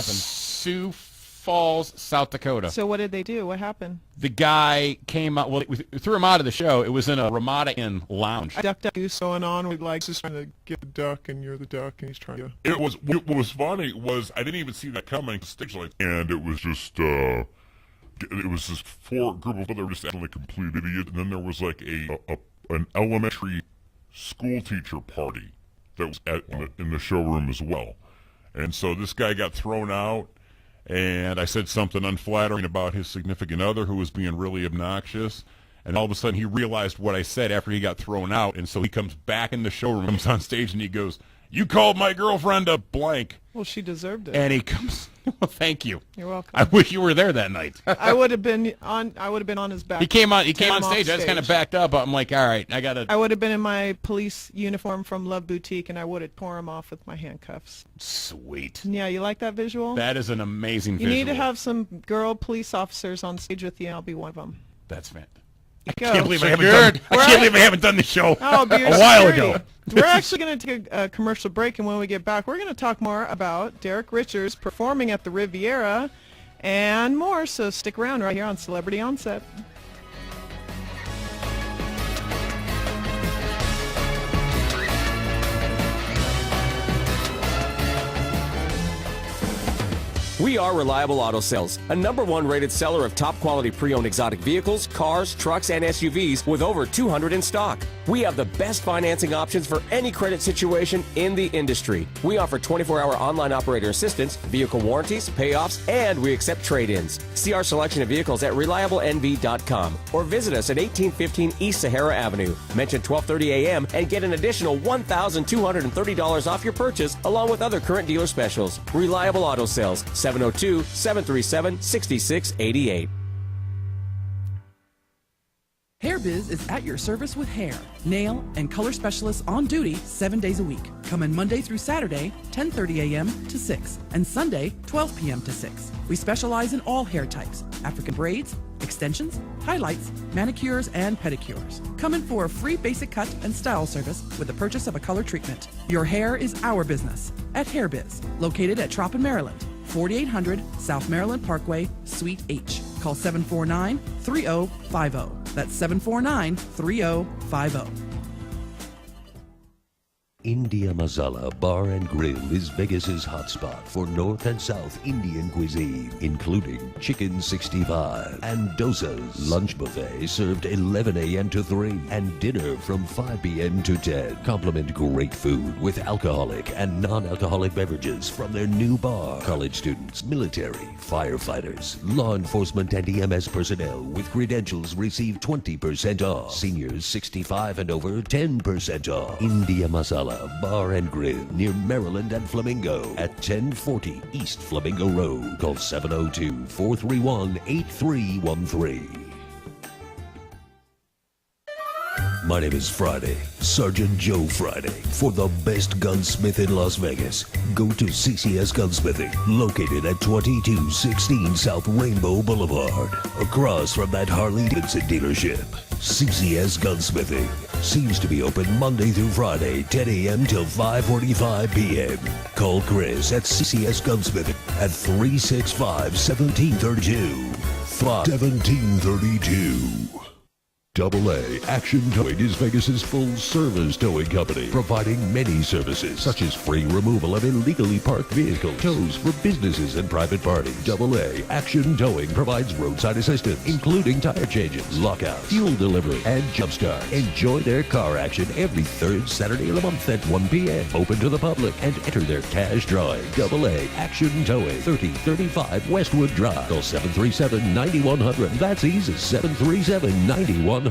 Sioux Falls, South Dakota. So what did they do? What happened? The guy came out. Well, we threw him out of the show. It was in a Ramada Inn lounge. Duck goose going on with just trying to get the duck, and you're the duck, and he's trying to. What was funny was I didn't even see that coming to stage light, and it was just it was this group of people that were just acting like complete idiots, and then there was like an elementary school teacher party that was in the showroom as well. And so this guy got thrown out, and I said something unflattering about his significant other who was being really obnoxious. And all of a sudden he realized what I said after he got thrown out, and so he comes back in the showroom, comes on stage, and he goes, "You called my girlfriend a blank." Well, she deserved it. And he comes, well, thank you. You're welcome. I wish you were there that night. I would have been on his back. He came on stage. I was kind of backed up. I'm like, all right, I would have been in my police uniform from Love Boutique, and I would have tore him off with my handcuffs. Sweet. Yeah, you like that visual? That is an amazing You visual. need to have some girl police officers on stage with you, and I'll be one of them. That's fantastic. I can't believe I haven't done the show a while ago. We're actually going to take a commercial break, and when we get back, we're going to talk more about Derek Richards performing at the Riviera and more. So stick around right here on Celebrity Onset. We are Reliable Auto Sales, a #1 rated seller of top quality pre-owned exotic vehicles, cars, trucks, and SUVs with over 200 in stock. We have the best financing options for any credit situation in the industry. We offer 24-hour online operator assistance, vehicle warranties, payoffs, and we accept trade-ins. See our selection of vehicles at ReliableNV.com or visit us at 1815 East Sahara Avenue. Mention 12:30 a.m. and get an additional $1,230 off your purchase along with other current dealer specials. Reliable Auto Sales, 702-737-6688. HairBiz is at your service with hair, nail, and color specialists on duty 7 days a week. Come in Monday through Saturday, 10:30 a.m. to 6, and Sunday, 12 p.m. to 6. We specialize in all hair types, African braids, extensions, highlights, manicures, and pedicures. Come in for a free basic cut and style service with the purchase of a color treatment. Your hair is our business at HairBiz, located at Troppin, Maryland. 4800 South Maryland Parkway, Suite H. Call 749-3050. That's 749-3050. India Masala Bar and Grill is Vegas's hotspot for North and South Indian cuisine, including chicken 65 and dosas. Lunch buffet served 11 a.m. to 3 and dinner from 5 p.m. to 10. Complement great food with alcoholic and non-alcoholic beverages from their new bar. College students, military, firefighters, law enforcement, and EMS personnel with credentials receive 20% off. Seniors 65 and over, 10% off. India Masala Bar and Grill near Maryland and Flamingo at 1040 East Flamingo Road. Call 702-431-8313. My name is Friday, Sergeant Joe Friday. For the best gunsmith in Las Vegas, go to CCS Gunsmithing, located at 2216 South Rainbow Boulevard, across from that Harley-Davidson dealership. CCS Gunsmithing seems to be open Monday through Friday, 10 a.m. till 5:45 p.m. Call Chris at CCS Gunsmithing at 365-1732. 1732. AA Action Towing is Vegas's full-service towing company, providing many services, such as free removal of illegally parked vehicles, tows for businesses and private parties. AA Action Towing provides roadside assistance, including tire changes, lockout, fuel delivery, and jumpstart. Enjoy their car action every third Saturday of the month at 1 p.m. Open to the public and enter their cash drawing. AA Action Towing, 3035 Westwood Drive. Call 737-9100. That's easy, 737-9100.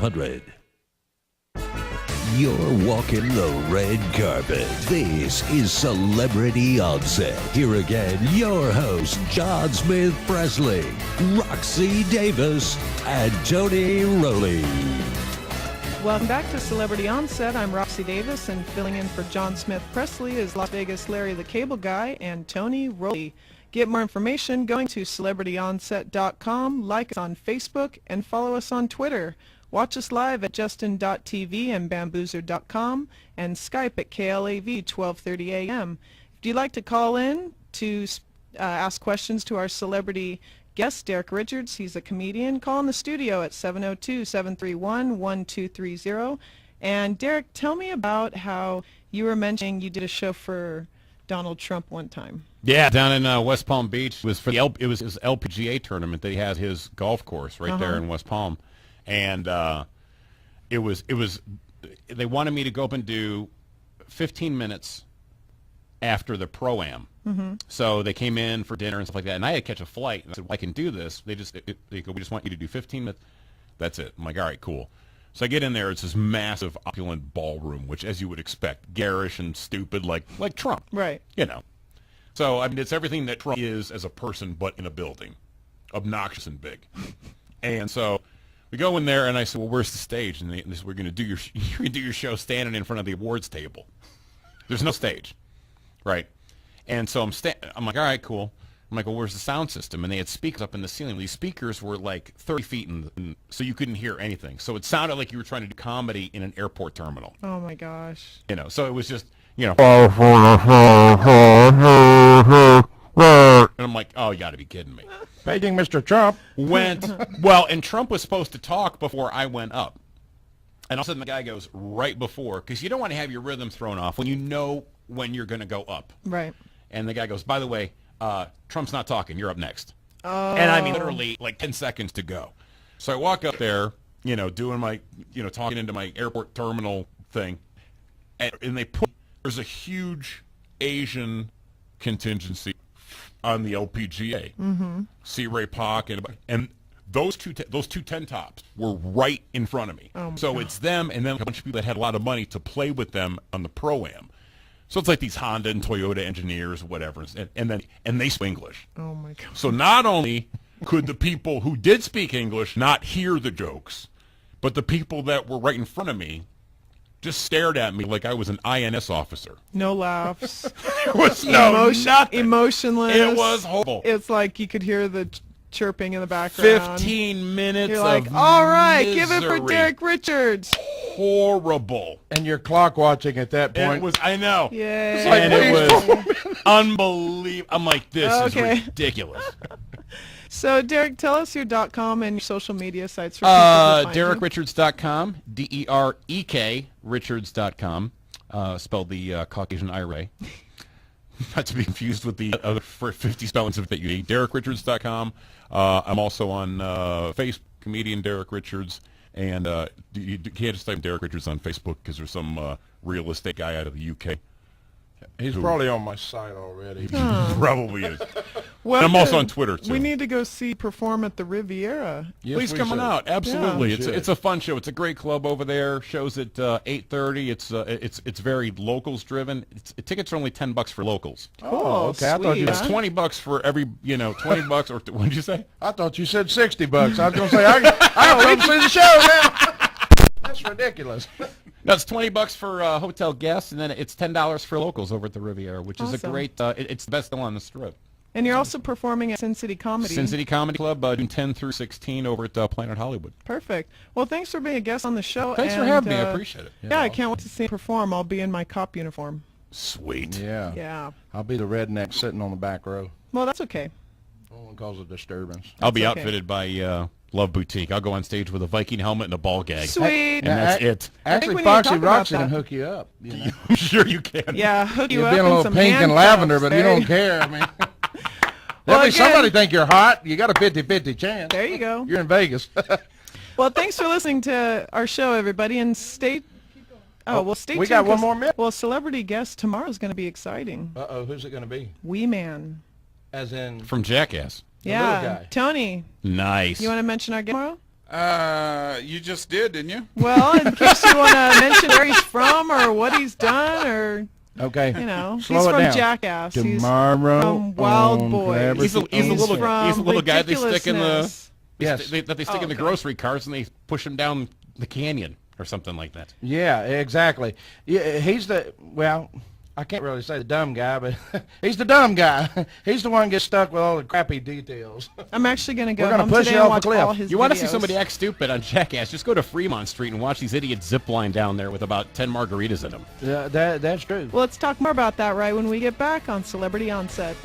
You're walking the red carpet. This is Celebrity Onset. Here again, your hosts, John Smith Presley, Roxy Davis, and Tony Rowley. Welcome back to Celebrity Onset. I'm Roxy Davis, and filling in for John Smith Presley is Las Vegas Larry the Cable Guy and Tony Rowley. Get more information going to celebrityonset.com, like us on Facebook, and follow us on Twitter. Watch us live at justin.tv and bamboozer.com and Skype at KLAV 12:30 a.m. If you'd like to call in to ask questions to our celebrity guest, Derek Richards, he's a comedian, call in the studio at 702-731-1230. And Derek, tell me about how you were mentioning you did a show for Donald Trump one time. Yeah, down in West Palm Beach. It was for it was his LPGA tournament that he had his golf course right there in West Palm. And it was they wanted me to go up and do 15 minutes after the Pro-Am. So they came in for dinner and stuff like that, and I had to catch a flight. And I said, well, I can do this. They go, we just want you to do 15 minutes. That's it. I'm like, all right, cool. So I get in there. It's this massive, opulent ballroom, which, as you would expect, garish and stupid, like Trump. Right. You know. So, I mean, it's everything that Trump is as a person, but in a building. Obnoxious and big. And so we go in there, and I said, well, where's the stage? And they said, we're going to do your show standing in front of the awards table. There's no stage. Right. And so I'm like, all right, cool. I'm like, well, where's the sound system? And they had speakers up in the ceiling. These speakers were like 30 feet, so you couldn't hear anything. So it sounded like you were trying to do comedy in an airport terminal. Oh, my gosh. You know, so it was just, you know. And I'm like, oh, you got to be kidding me. Paging Mr. Trump. Well, and Trump was supposed to talk before I went up. And all of a sudden the guy goes right before, because you don't want to have your rhythm thrown off when you know when you're going to go up. Right. And the guy goes, by the way, Trump's not talking. You're up next. Oh. And I mean, literally, like 10 seconds to go. So I walk up there, you know, doing my, you know, talking into my airport terminal thing. And there's a huge Asian contingency on the LPGA. Mm-hmm. C. Ray Pak and those two 10 tops were right in front of me. So it's them and then a bunch of people that had a lot of money to play with them on the Pro-Am. So it's like these Honda and Toyota engineers, whatever, and they speak English. Oh my God! So not only could the people who did speak English not hear the jokes, but the people that were right in front of me just stared at me like I was an INS officer. No laughs. There was nothing. Emotionless. It was horrible. It's like you could hear the chirping in the background. 15 minutes. You're like, of all right, misery. give it for Derek Richards. Horrible. And you're clock watching at that point. It was, I know. Yay. And it was unbelievable. I'm like, this is ridiculous. So, Derek, tell us your .com and your social media sites for people to find DerekRichards.com, DEREK Richards.com, spelled the Caucasian IRA. Not to be confused with the other 50 spellings of that you need. DerekRichards.com. I'm also on Facebook, comedian Derek Richards. And you can't just type Derek Richards on Facebook because there's some real estate guy out of the UK. He's probably on my site already. Probably is. Well, and I'm also on Twitter, too. We need to go see you perform at the Riviera. Yes, please come on out. Absolutely. Yeah. It's a fun show. It's a great club over there. Shows at 8:30. It's very locals driven. Tickets are only $10 for locals. Oh, okay. I thought you it's $20 for every, $20 or what did you say? I thought you said $60. I was going to say I got to see the show now. That's ridiculous. No, it's $20 for hotel guests, and then it's $10 for locals over at the Riviera, which is a great. It's the best deal on the Strip. And you're also performing at Sin City Comedy. Sin City Comedy Club, June 10 through 16 over at Planet Hollywood. Perfect. Well, thanks for being a guest on the show. Thanks for having me. I appreciate it. Yeah, I can't wait to see you perform. I'll be in my cop uniform. Sweet. Yeah. Yeah. I'll be the redneck sitting on the back row. Well, that's okay. I won't cause a disturbance. I'll be outfitted by Love Boutique. I'll go on stage with a Viking helmet and a ball gag. Sweet. And that's it. Actually, Foxy Roxy can hook you up. You know? I'm sure you can. Yeah, hook you You've up been a in little some pink and lavender, but you don't care. I mean, well, somebody think you're hot. You got a 50-50 chance. There you go. You're in Vegas. Well, thanks for listening to our show, everybody, and stay. Stay tuned. We got one more minute. Well, celebrity guest tomorrow is going to be exciting. Who's it going to be? Wee Man. As in from Jackass. Yeah, little guy. Tony. Nice. You want to mention our guest tomorrow? You just did, didn't you? Well, in case you want to mention where he's from or what he's done or... Okay. You know, Slow he's it from down. Jackass. Tomorrow he's from Wild Boys. He's a little guy they stick in the that they stick in the grocery carts and they push him down the canyon or something like that. Yeah, exactly. Yeah, he's I can't really say the dumb guy, but he's the dumb guy. He's the one who gets stuck with all the crappy details. I'm actually going to go We're home push today you and off a watch cliff. all his You want to videos. see somebody act stupid on Jackass, just go to Fremont Street and watch these idiots zip line down there with about 10 margaritas in them. Yeah, that's true. Well, let's talk more about that right when we get back on Celebrity Onset.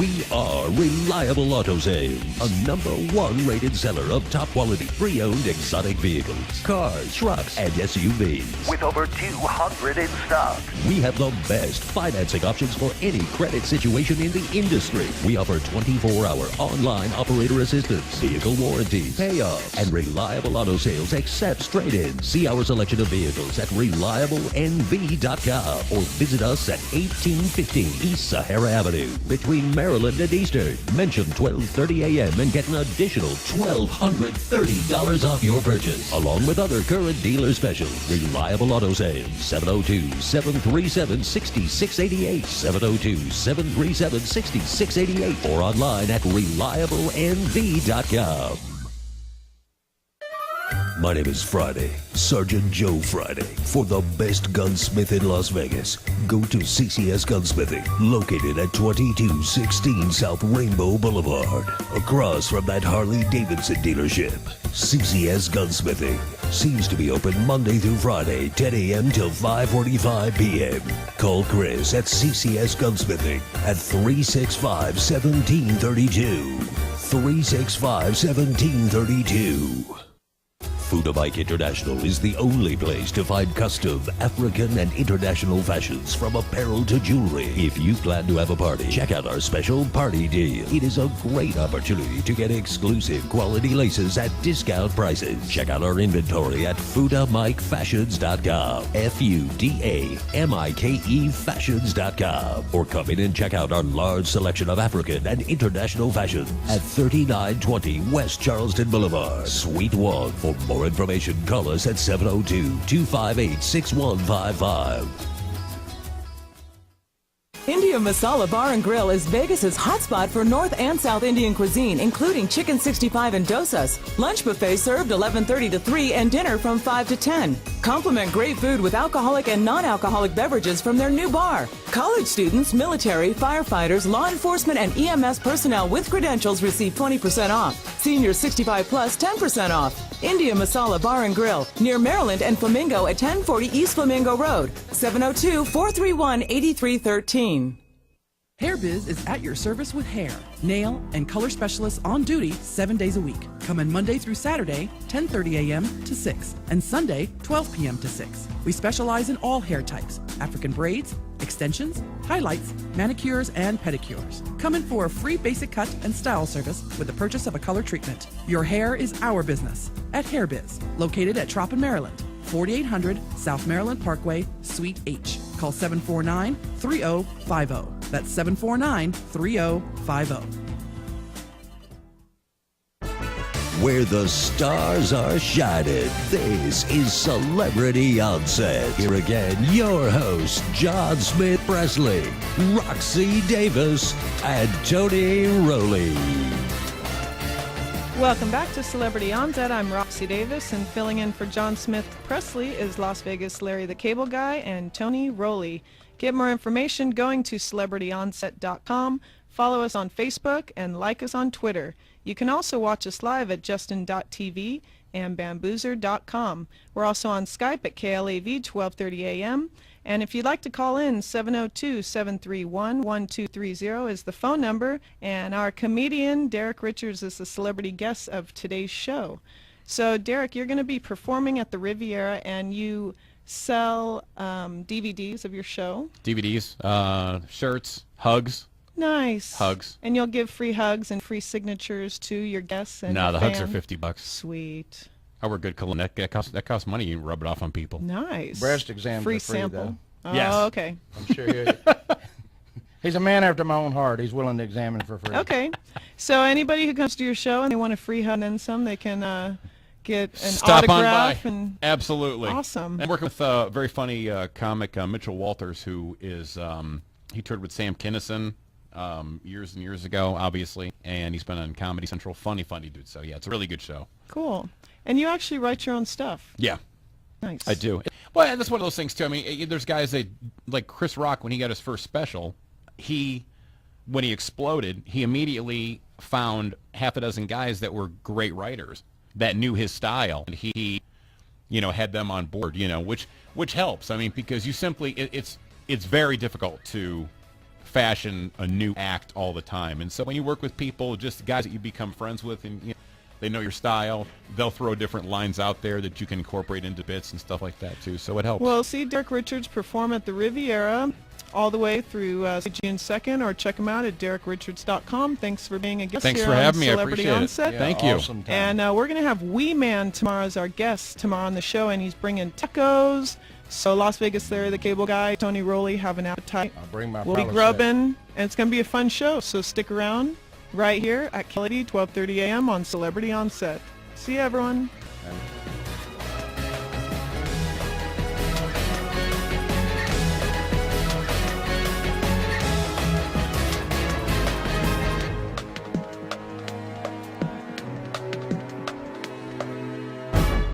We are Reliable Auto Sales, a #1 rated seller of top quality pre-owned exotic vehicles, cars, trucks, and SUVs. With over 200 in stock. We have the best financing options for any credit situation in the industry. We offer 24-hour online operator assistance, vehicle warranties, payoffs, and Reliable Auto Sales accepts trade-ins. See our selection of vehicles at ReliableNV.com or visit us at 1815 East Sahara Avenue between Maryland and Eastern. Mention 12:30 a.m. and get an additional $1,230 off your purchase, along with other current dealer specials. Reliable Auto Sales, 702-737-6688, 702-737-6688, or online at ReliableNV.com. My name is Friday, Sergeant Joe Friday. For the best gunsmith in Las Vegas, go to CCS Gunsmithing, located at 2216 South Rainbow Boulevard, across from that Harley-Davidson dealership. CCS Gunsmithing seems to be open Monday through Friday, 10 a.m. till 5:45 p.m. Call Chris at CCS Gunsmithing at 365-1732. 365-1732. Fuda Bike International is the only place to find custom African and international fashions from apparel to jewelry. If you plan to have a party, check out our special party deal. It is a great opportunity to get exclusive quality laces at discount prices. Check out our inventory at FudaMikeFashions.com. FUDAMIKE Fashions.com. Or come in and check out our large selection of African and international fashion at 3920 West Charleston Boulevard, Suite 1. For more information, call us at 702-258-6155. India Masala Bar and Grill is Vegas's hotspot for North and South Indian cuisine, including chicken 65 and dosas. Lunch buffet served 11:30 to 3 and dinner from 5 to 10. Complement great food with alcoholic and non-alcoholic beverages from their new bar. College students, military, firefighters, law enforcement, and EMS personnel with credentials receive 20% off. Seniors 65 plus 10% off. India Masala Bar and Grill, near Maryland and Flamingo at 1040 East Flamingo Road, 702-431-8313. HairBiz is at your service with hair, nail, and color specialists on duty 7 days a week. Come in Monday through Saturday, 10:30 a.m. to 6, and Sunday, 12 p.m. to 6. We specialize in all hair types, African braids, extensions, highlights, manicures, and pedicures. Come in for a free basic cut and style service with the purchase of a color treatment. Your hair is our business at HairBiz, located at Troppin, Maryland, 4800 South Maryland Parkway, Suite H. Call 749-3050. That's 749-3050. Where the stars are shining, this is Celebrity Onset. Here again, your hosts, John Smith Presley, Roxy Davis, and Tony Rowley. Welcome back to Celebrity Onset. I'm Roxy Davis, and filling in for John Smith Presley is Las Vegas Larry the Cable Guy and Tony Rowley. Get more information going to celebrityonset.com. Follow us on Facebook and like us on Twitter. You can also watch us live at justin.tv and bamboozer.com. We're also on Skype at KLAV 12:30 a.m. And if you'd like to call in, 702-731-1230 is the phone number. And our comedian, Derek Richards, is the celebrity guest of today's show. So, Derek, you're going to be performing at the Riviera, and you sell DVDs of your show. DVDs, shirts, hugs. Nice. Hugs. And you'll give free hugs and free signatures to your guests and No, your the fan. hugs are $50. Sweet. I wear good cologne. That costs money. You rub it off on people. Nice. Breast exams free are free, sample. though. Oh, Yes. okay. I'm sure he's a man after my own heart. He's willing to examine for free. Okay. So anybody who comes to your show and they want a free hug and some, they can get an Stop on by. autograph. And Absolutely. Awesome. I'm working with a very funny comic, Mitchell Walters, who is he toured with Sam Kinison years and years ago, obviously, and he's been on Comedy Central. Funny dude. So yeah, it's a really good show. Cool. And you actually write your own stuff. Yeah. Nice. I do. Well, that's one of those things too. I mean, there's guys that, like Chris Rock, when he got his first special, when he exploded, he immediately found half a dozen guys that were great writers that knew his style, and he, had them on board, which helps. I mean, because you simply, it's very difficult to fashion a new act all the time. And so when you work with people, just guys that you become friends with, and they know your style, they'll throw different lines out there that you can incorporate into bits and stuff like that too. So it helps. Well, see Derek Richards perform at the Riviera all the way through June 2nd, or check him out at DerekRichards.com. Thanks for being a guest Thanks here for on having me. Celebrity I appreciate Onset. it. Thank you. Awesome time. And we're going to have Wee Man tomorrow as our guest tomorrow on the show, and he's bringing tacos. So Las Vegas Larry the Cable Guy, Tony Rowley have an appetite. I'll bring my We'll be fellow grubbing, and it's going to be a fun show. So stick around right here at KLD, 12:30 a.m. on Celebrity Onset. See you, everyone. set.